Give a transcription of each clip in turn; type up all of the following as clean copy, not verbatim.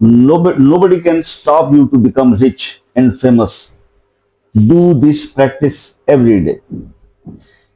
nobody can stop you to become rich and famous. Do this practice every day.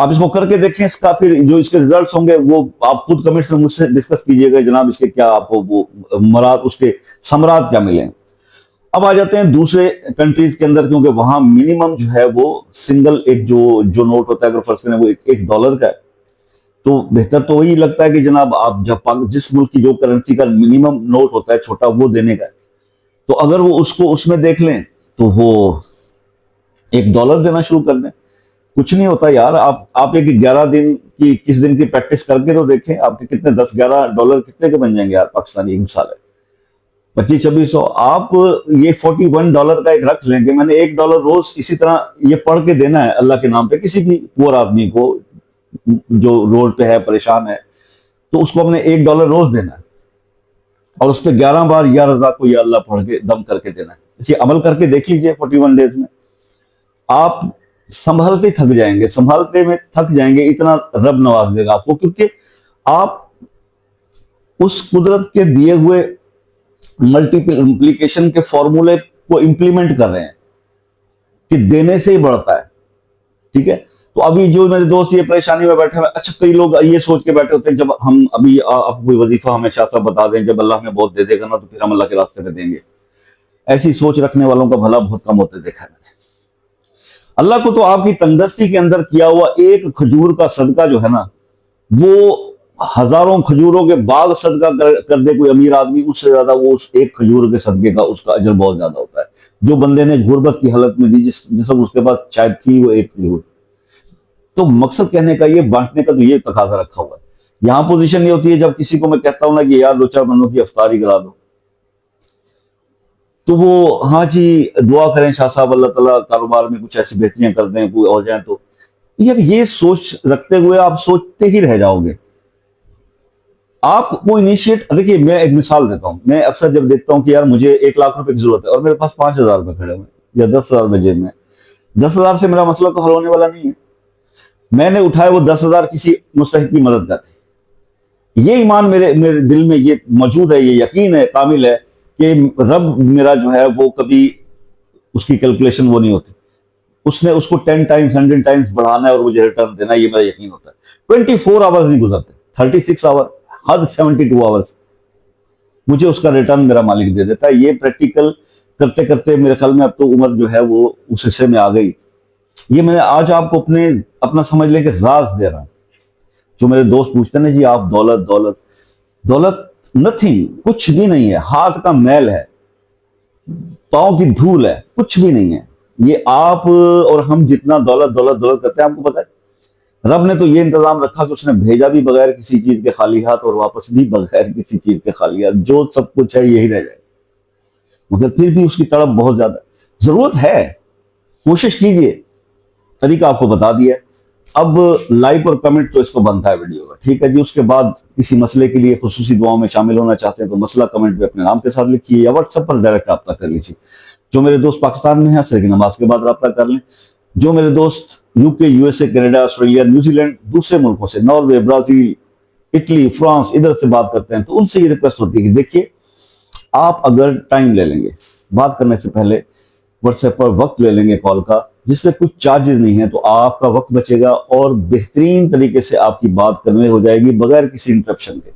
آپ اس کو کر کے دیکھیں, اس کا پھر جو اس کے ریزلٹس ہوں گے وہ آپ خود کمنٹس میں مجھ سے ڈسکس کیجئے گا جناب, اس کے کیا آپ کو وہ مراد, اس کے ثمرات کیا ملیں. اب آ جاتے ہیں دوسرے کنٹریز کے اندر, کیونکہ وہاں منیمم جو ہے وہ سنگل ایک جو نوٹ ہوتا ہے, اگر فرض کریں وہ $1 کا ہے, تو بہتر تو وہی لگتا ہے کہ جناب آپ جب جس ملک کی جو کرنسی کا منیمم نوٹ ہوتا ہے چھوٹا, وہ دینے کا ہے. تو اگر وہ اس کو اس میں دیکھ لیں تو وہ $1 دینا شروع کر دیں. کچھ نہیں ہوتا یار, آپ ایک 11 دن کی کس دن کی پریکٹس کر کے تو دیکھیں, آپ کے کتنے $10-11 کتنے کے بن جائیں گے یار پاکستانی, ایک مثال ہے 2500-2600. آپ یہ $41 کا ایک رکھ لیں کہ میں نے $1 روز اسی طرح یہ پڑھ کے دینا ہے اللہ کے نام پہ کسی بھی پور آدمی کو جو روڈ پہ ہے پریشان ہے, تو اس کو ہم نے $1 روز دینا ہے, اور اس پہ 11 بار یا رضا کو یا اللہ پڑھ کے دم کر کے دینا ہے. اسی عمل کر کے دیکھ لیجئے 41 ڈیز میں آپ سنبھالتے تھک جائیں گے, سنبھالتے میں تھک جائیں گے, اتنا رب نواز دے گا آپ کو, کیونکہ آپ اس قدرت کے دیے ہوئے ملٹیپل امپلیکیشن کے فارمولے کو امپلیمنٹ کر رہے ہیں کہ دینے سے ہی بڑھتا ہے. ٹھیک ہے, تو ابھی جو میرے دوست یہ پریشانی میں بیٹھے ہوئے, اچھا کئی لوگ یہ سوچ کے بیٹھے ہوتے ہیں جب ہم ابھی آپ کوئی وظیفہ ہمیں شاہ صاحب بتا دیں, جب اللہ ہمیں بہت دے دے گا نا تو پھر ہم اللہ کے راستے میں دیں گے. ایسی سوچ رکھنے والوں کا بھلا بہت کم ہوتے دیکھا ہے. اللہ کو تو آپ کی تندرستی کے اندر کیا ہوا ایک کھجور کا صدقہ جو ہے نا, وہ ہزاروں کھجوروں کے باغ صدقہ کر دے کوئی امیر آدمی, اس سے زیادہ وہ اس ایک کھجور کے صدقے کا اس کا اجر بہت زیادہ ہوتا ہے, جو بندے نے غربت کی حالت میں دی, جس وقت اس کے پاس شاید تھی وہ ایک کھجور. تو مقصد کہنے کا یہ, بانٹنے کا تو یہ تقاضا رکھا ہوا ہے. یہاں پوزیشن یہ ہوتی ہے جب کسی کو میں کہتا ہوں نا کہ یار 2-4 بندوں کی افطاری کرا دو, تو وہ ہاں جی دعا کریں شاہ صاحب اللہ تعالیٰ کاروبار میں کچھ ایسی بہتریاں کر دیں, کوئی اور جائیں. تو یار یہ سوچ رکھتے ہوئے آپ سوچتے ہی رہ جاؤ گے. آپ کو انیشیٹ, دیکھیے میں ایک مثال دیتا ہوں, میں اکثر جب دیکھتا ہوں کہ یار مجھے 1 لاکھ روپے کی ضرورت ہے اور میرے پاس 5,000 روپے کھڑے ہوئے یا 10,000 روپے جیب میں, 10,000 سے میرا مسئلہ تو حل ہونے والا نہیں ہے. میں نے اٹھائے وہ 10,000 کسی مستحق کی مدد کا تھے. یہ ایمان میرے دل میں یہ موجود ہے, یہ یقین ہے کامل ہے کہ رب میرا جو ہے وہ کبھی اس کی کیلکولیشن وہ نہیں ہوتی, اس نے اس کو 10 ٹائمز 100 ٹائمز بڑھانا ہے اور مجھے ریٹرن دینا, یہ میرا یقین ہوتا ہے. 24 آورز نہیں گزرتے, 36 آور, حد 72 آورز مجھے اس کا ریٹرن میرا مالک دے دیتا ہے. یہ پریکٹیکل کرتے کرتے میرے خیال میں اب تو عمر جو ہے وہ اس حصے میں آ گئی. یہ میں نے آج آپ کو اپنا سمجھ لیں کہ راز دے رہا ہوں. جو میرے دوست پوچھتے ہیں نا جی آپ دولت نتھنگ, کچھ بھی نہیں ہے, ہاتھ کا میل ہے, پاؤں کی دھول ہے, کچھ بھی نہیں ہے. یہ آپ اور ہم جتنا دولت کرتے ہیں, آپ کو پتا ہے رب نے تو یہ انتظام رکھا کہ اس نے بھیجا بھی بغیر کسی چیز کے خالی ہاتھ اور واپس بھی بغیر کسی چیز کے خالی ہاتھ. جو سب کچھ ہے یہی رہ جائے, مگر پھر بھی اس کی طرف بہت زیادہ ضرورت ہے. کوشش کیجئے, طریقہ آپ کو بتا دیا ہے. اب لائک اور کمنٹ تو اس کو بنتا ہے ویڈیو کا, ٹھیک ہے جی. اس کے بعد کسی مسئلے کے لیے خصوصی دعاؤں میں شامل ہونا چاہتے ہیں تو مسئلہ کمنٹ پہ اپنے نام کے ساتھ لکھیے یا واٹس ایپ پر ڈائریکٹ رابطہ کر لیجیے. جو میرے دوست پاکستان میں ہیں عصر کی نماز کے بعد رابطہ کر لیں. جو میرے دوست UK, USA, Canada, Australia, New Zealand, دوسرے ملکوں سے, ناروے, برازیل, اٹلی, فرانس, ادھر سے بات کرتے ہیں, تو ان سے یہ ریکویسٹ ہوتی ہے کہ دیکھیے آپ اگر ٹائم لے لیں گے بات کرنے سے پہلے, واٹس ایپ پر وقت لے لیں گے کال کا, جس پہ کچھ چارجز نہیں ہیں, تو آپ کا وقت بچے گا اور بہترین طریقے سے آپ کی بات کرنے ہو جائے گی بغیر کسی انٹرپشن کے.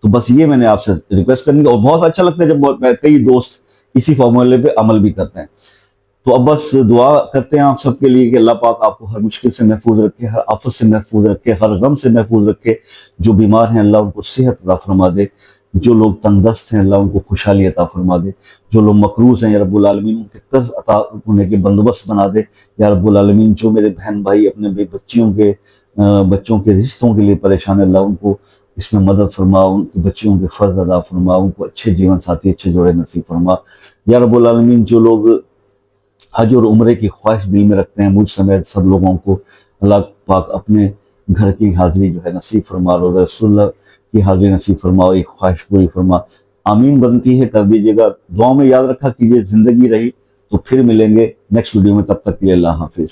تو بس یہ میں نے آپ سے ریکویسٹ کرنی, اور بہت اچھا لگتا ہے جب کئی دوست اسی فارمولے پہ عمل بھی کرتے ہیں. تو اب بس دعا کرتے ہیں آپ سب کے لیے کہ اللہ پاک آپ کو ہر مشکل سے محفوظ رکھے, ہر آفت سے محفوظ رکھے, ہر غم سے محفوظ رکھے. جو بیمار ہیں اللہ ان کو صحت عطا فرما دے, جو لوگ تندرست ہیں اللہ ان کو خوشحالی عطا فرما دے, جو لوگ مقروض ہیں یا رب العالمین ان کے قرض عطا ہونے کے بندوبست بنا دے یا رب العالمین. جو میرے بہن بھائی اپنے بچوں کے رشتوں کے لیے پریشان ہیں اللہ ان کو اس میں مدد فرما, ان کے بچیوں کے فرض ادا فرما, ان کو اچھے جیون ساتھی, اچھے جوڑے نصیب فرما یا رب العالمین. جو لوگ حج اور عمرے کی خواہش دل میں رکھتے ہیں, مجھ سمیت سب لوگوں کو اللہ پاک اپنے گھر کی حاضری جو ہے نصیب فرما, روضہ رسول اللہ کی حاضری نصیب فرما اور ایک خواہش پوری فرما. آمین بنتی ہے, کر دیجیے گا. دعاؤں میں یاد رکھا کیجیے, زندگی رہی تو پھر ملیں گے نیکسٹ ویڈیو میں, تب تک کے لیے اللہ حافظ.